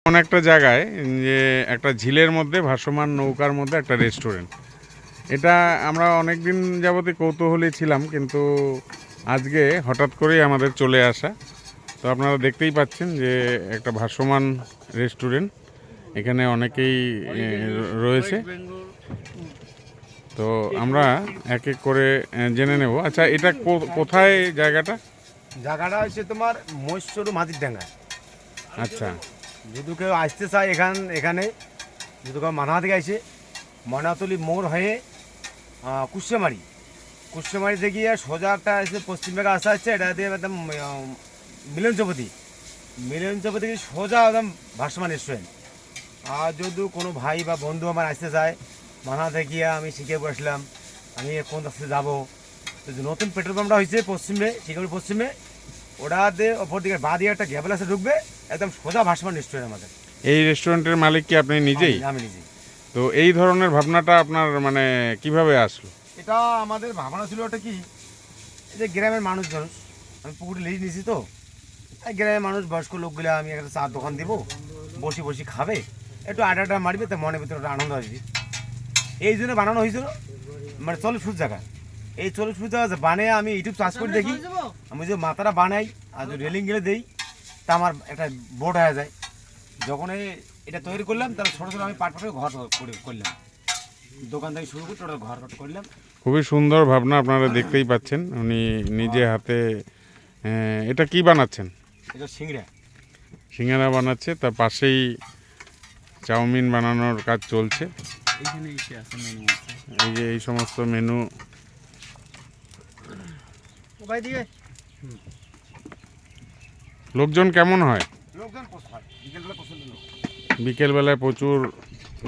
এমন একটা জায়গায় যে একটা ঝিলের মধ্যে ভাসমান নৌকার মধ্যে একটা রেস্টুরেন্ট, এটা আমরা অনেক দিন যাবতই কৌতূহলী ছিলাম, কিন্তু আজকে হঠাৎ করেই আমাদের চলে আসা। তো আপনারা দেখতেই পাচ্ছেন যে একটা ভাসমান রেস্টুরেন্ট, এখানে অনেকেই রয়েছে। তো আমরা এক এক করে জেনে নেব। আচ্ছা, এটা কোথায় জায়গাটা? জায়গাটা হচ্ছে তোমার মৈশ্বর মাঝির ডাঙ্গা। আচ্ছা, যদি কেউ আসতে চায় এখানে যদি কেউ মাথা থেকে আসে ময়নাতলি মোড় হয়ে কুশমারিতে গিয়ে সোজা একটা এসে পশ্চিমবঙ্গে আসা হচ্ছে, এটা দিয়ে একদম মিলন চৌপতি গিয়ে সোজা একদম ভাসমান রেস্টুরেন্ট। আর যদি কোনো ভাই বা বন্ধু আমার আসতে চায় মাথা থেকে গিয়ে আমি শিখে বসলাম আমি কোন রাস্তায় যাবো, তো নতুন পেট্রোল পাম্পটা হয়েছে পশ্চিমে, শিকাগোর পশ্চিমে, ওটাতে ওপর দিকে বা দিয়ে একটা গ্যাবেল আছে ঢুকবে, একদম সোজা ভাসমান রেস্টুরেন্ট আমাদের। এই রেস্টুরেন্টের মালিক কি আপনি নিজেই? আমি নিজেই। তো এই ধরনের ভাবনাটা আপনার মানে কিভাবে আসলো? এটা আমাদের ভাবনা ছিল ওটা কি, এই যে গ্রামের মানুষজন, আমি পুকুরে লিজ নিয়েছি, তো এই গ্রামের মানুষ বয়স্ক লোকগুলো আমি একটা চার দোকান দিব, বসে বসে খাবে, একটু আড্ডা মারবে, তো মনের ভিতরে একটা আনন্দ আসবে, এই জন্য বানানো হয়েছিল। মানে 40 ফুট জায়গা, এই 40 ফুট জায়গা বানিয়ে আমি ইউটিউব চার্জ করে দেখি, আমি যে মাথাটা বানাই আর যদি রেলিং গেলে দিই তা আমার একটা বোর্ড হয়ে যায়। যখন এটা তৈরি করলাম তাহলে ছোটো ছোটো আমি পাট পাটে ঘর করলাম, দোকান থেকে শুরু করে টোটাল ঘর করলাম। খুবই সুন্দর ভাবনা, আপনারা দেখতেই পাচ্ছেন উনি নিজে হাতে। এটা কি বানাচ্ছেন? এটা সিঙ্গারা বানাচ্ছে, তার পাশেই চাউমিন বানানোর কাজ চলছে। এই যে এই সমস্ত মেনু। লোকজন কেমন হয়? বিকেলবেলায় প্রচুর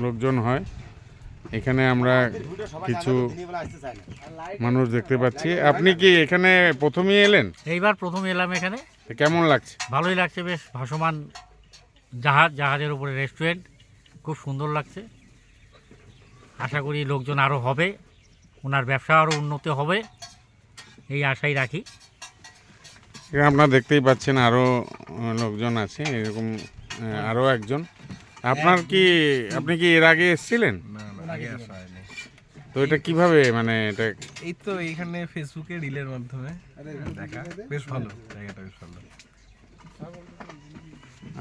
লোকজন হয় এখানে। আমরা কিছু মানুষ দেখতে পাচ্ছি। আপনি কি এখানে প্রথমেই এলেন? এইবার প্রথম এলাম এখানে। কেমন লাগছে? ভালোই লাগছে, বেশ ভাসমান জাহাজের উপরে রেস্টুরেন্ট, খুব সুন্দর লাগছে। আশা করি লোকজন আরও হবে, ওনার ব্যবসা আরও উন্নতি হবে, এই আশাই রাখি। আপনারা দেখতেই পাচ্ছেন আরও লোকজন আছে এরকম, আরও একজন। আপনি কি এর আগে এসেছিলেন? আগে আসা হয়নি। তো এটা কিভাবে, মানে এটা এই তো এইখানে ফেসবুকে রিলের মাধ্যমে দেখা, বেশ ভালো জায়গাটা, বেশ ভালো।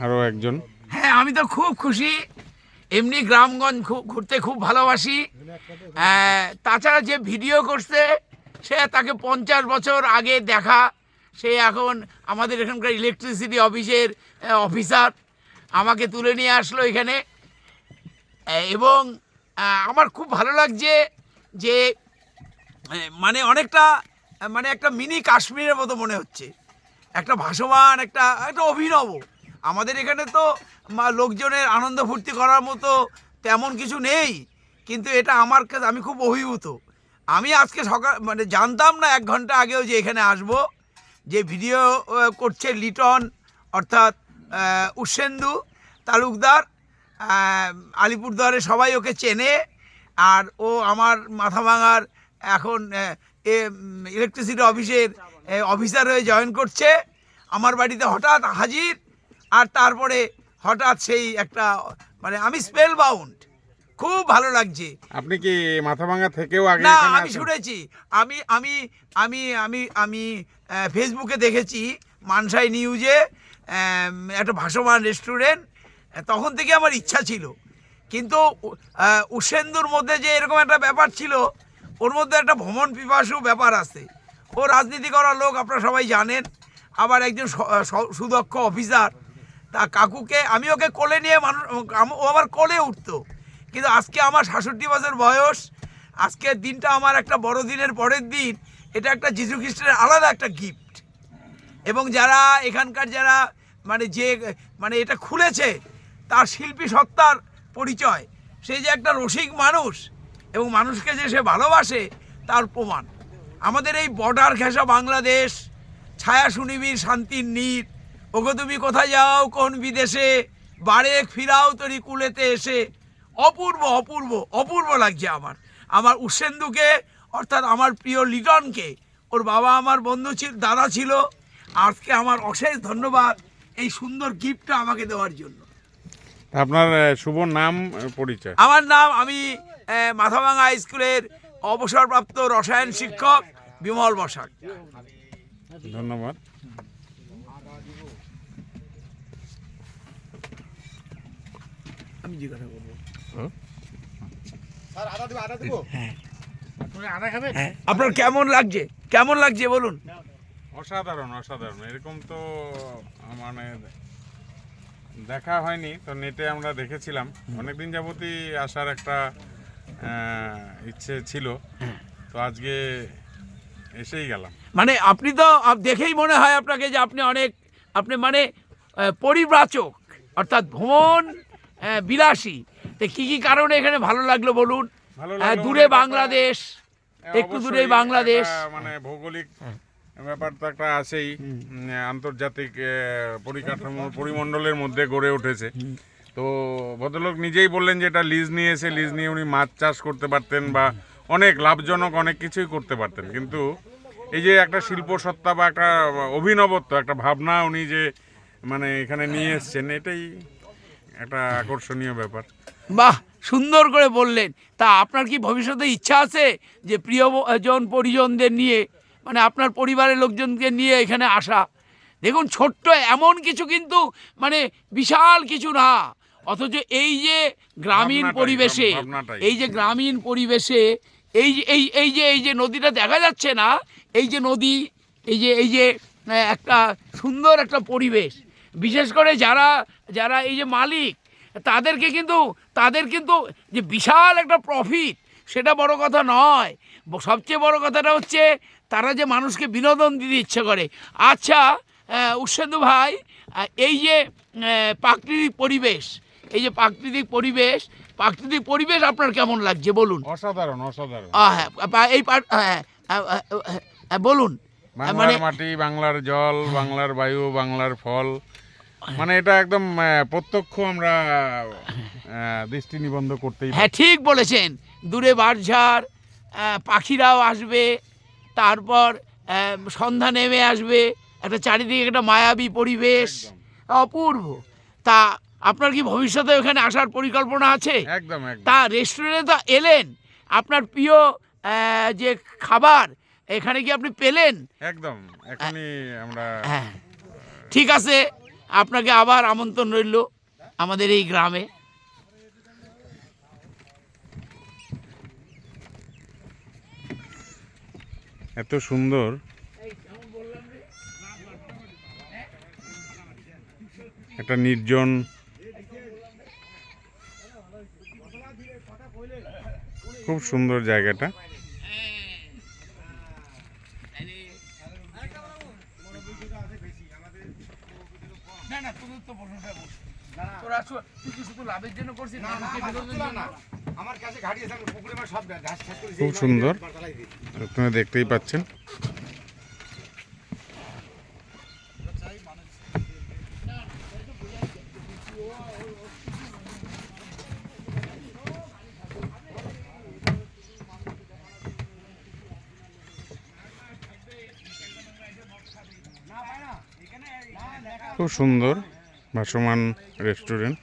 আরও একজন। হ্যাঁ, আমি তো খুব খুশি। এমনি গ্রামগঞ্জ ঘুরতে খুব ভালোবাসি। তাছাড়া যে ভিডিও করছে সে তাকে 50 বছর আগে দেখা, সে এখন আমাদের এখানকার ইলেকট্রিসিটি অফিসের অফিসার, আমাকে তুলে নিয়ে আসলো এখানে। এবং আমার খুব ভালো লাগছে যে মানে অনেকটা মানে একটা মিনি কাশ্মীরের মতো মনে হচ্ছে, একটা ভাসমান একটা অভিনব। আমাদের এখানে তো লোকজনের আনন্দ ফুর্তি করার মতো তেমন কিছু নেই, কিন্তু এটা আমার কাছে আমি খুব অভিভূত। আমি আজকে সকাল মানে জানতাম না 1 ঘন্টা আগেও যে এখানে আসব। যে ভিডিও করছে লিটন, অর্থাৎ উশেন্দু তালুকদার, আলিপুরদুয়ারে সবাই ওকে চেনে, আর ও আমার মাথাভাঙার এখন ইলেকট্রিসিটি অফিসের অফিসার হয়ে জয়েন করছে। আমার বাড়িতে হঠাৎ হাজির, আর তারপরে হঠাৎ সেই একটা মানে আমি স্পেল বাউন্ড, খুব ভালো লাগছে। আপনি কি মাথাভাঙা থেকেও আগে? না, আমি শুনেছি, আমি আমি আমি আমি আমি ফেসবুকে দেখেছি, মানসাই নিউজে একটা ভাসমান রেস্টুরেন্ট, তখন থেকে আমার ইচ্ছা ছিল। কিন্তু উশেন্দুর মধ্যে যে এরকম একটা ব্যাপার ছিল, ওর মধ্যে একটা ভ্রমণ পিপাসু ব্যাপার আছে। ও রাজনীতি করার লোক, আপনারা সবাই জানেন, আবার একজন সুদক্ষ অফিসার। তা কাকুকে আমি ওকে কোলে নিয়ে ও আমার কোলে উঠতো, কিন্তু আজকে আমার 66 বছর বয়স, আজকের দিনটা আমার একটা বড়দিনের পরের দিন, এটা একটা যীশু খ্রিস্টের আলাদা একটা গিফট। এবং যারা এখানকার যারা মানে এটা খুলেছে, তার শিল্পী সত্তার পরিচয়, সে যে একটা রসিক মানুষ এবং মানুষকে যে সে ভালোবাসে তার প্রমাণ। আমাদের এই বর্ডার ঘেঁষা বাংলাদেশ, ছায়া শুনিবির শান্তির নীর, ওগো তুমি কোথায় যাও কোন বিদেশে, বারেক ফিরাও তরি কুলেতে এসে, অপূর্ব অপূর্ব অপূর্ব লাগছে আমার উশেন্দুকে, অর্থাৎ আমার প্রিয় লিটনকে। ওর বাবা আমার বন্ধু ছিল, দাদা ছিল। আজকে আমার অশেষ ধন্যবাদ এই সুন্দর গিফটটা আমাকে দেওয়ার জন্য। আপনার শুভ নাম, পরিচয়? আমার নাম, আমি মাথাভাঙা স্কুলের অবসরপ্রাপ্ত রসায়ন শিক্ষক বিমল বসাক। ধন্যবাদ। আমি জিজ্ঞাসা করবো, আদা খাবেন? আপনার কেমন লাগছে, কেমন লাগছে বলুন? অসাধারণ, অসাধারণ। এরকম তো মানে দেখা হয়নি, তো নেটে আমরা দেখেছিলাম। অনেকদিন যাবতই আসার একটা ইচ্ছে ছিল, তো আজকে এসেই গেলাম। মানে আপনি তো দেখেই মনে হয় আপনাকে যে আপনি মানে পরিব্রাজক, অর্থাৎ ভ্রমণ বিলাসী। তো কি কি কারণে এখানে ভালো লাগলো বলুন? ভালো লাগলো দূরে অনেক বাংলাদেশ, একটু অবশ্যই দূরেই বাংলাদেশ। একটা মানে ভৌগোলিক ব্যাপার তো একটা আছেই। আন্তর্জাতিক পরিকাঠামো পরিমণ্ডলের মধ্যে গড়ে উঠেছে। তো ভদ্রলোক নিজেই বললেন যে এটা লিজ নিয়েছে, লিজ নিয়ে উনি মাছ চাষ করতে পারতেন বা অনেক লাভজনক অনেক কিছুই করতে পারতেন, কিন্তু এই যে একটা শিল্প সত্তা বা একটা অভিনবত্ব, একটা ভাবনা উনি যে মানে এখানে নিয়ে এসছেন, এটাই একটা আকর্ষণীয় ব্যাপার। বাহ, সুন্দর করে বললেন। তা আপনার কি ভবিষ্যতে ইচ্ছা আছে যে প্রিয়জন পরিজনদের নিয়ে, মানে আপনার পরিবারের লোকজনকে নিয়ে এখানে আসা? দেখুন, ছোট্ট এমন কিছু কিন্তু মানে বিশাল কিছু না, অথচ এই যে গ্রামীণ ভাবনাটাই, পরিবেশে, ভাবনাটাই। এই যে গ্রামীণ পরিবেশে এই যে নদীটা দেখা যাচ্ছে না, এই যে নদী, এই যে একটা সুন্দর একটা পরিবেশ। বিশেষ করে যারা এই যে মালিক, তাদের কিন্তু যে বিশাল একটা প্রফিট, সেটা বড় কথা নয়। সবচেয়ে বড় কথাটা হচ্ছে তারা যে মানুষকে বিনোদন দিতে ইচ্ছে করে। আচ্ছা উৎসেন্দু ভাই, এই যে প্রাকৃতিক পরিবেশ, প্রাকৃতিক পরিবেশ আপনার কেমন লাগছে বলুন? অসাধারণ, অসাধারণ। বলুন। বাংলার মাটি, বাংলার জল, বাংলার বায়ু, বাংলার ফল, মানে এটা একদম প্রত্যক্ষ আমরা দৃষ্টি নিবন্ধ করতেই পারি। হ্যাঁ, ঠিক বলেছেন। দূরে বাঁশঝাড়, পাখিরাও আসবে, তারপর সন্ধ্যা নেমে আসবে, একটা চারিদিকে একটা মায়াবী পরিবেশ, অপূর্ব। তা আপনার কি ভবিষ্যতে ওখানে আসার পরিকল্পনা আছে? একদম, একদম। তা রেস্টুরেন্টে তো এলেন, আপনার প্রিয় যে খাবার এখানে কি আপনি পেলেন? একদম, এখনই আমরা হ্যাঁ, ঠিক আছে, আপনাকে আবার আমন্ত্রণ রইল আমাদের এই গ্রামে। এত সুন্দর একটা নির্জন, খুব সুন্দর জায়গাটা। খুব সুন্দর, আপনারা দেখতেই পাচ্ছেন। খুব সুন্দর ভাসমান রেস্টুরেন্ট।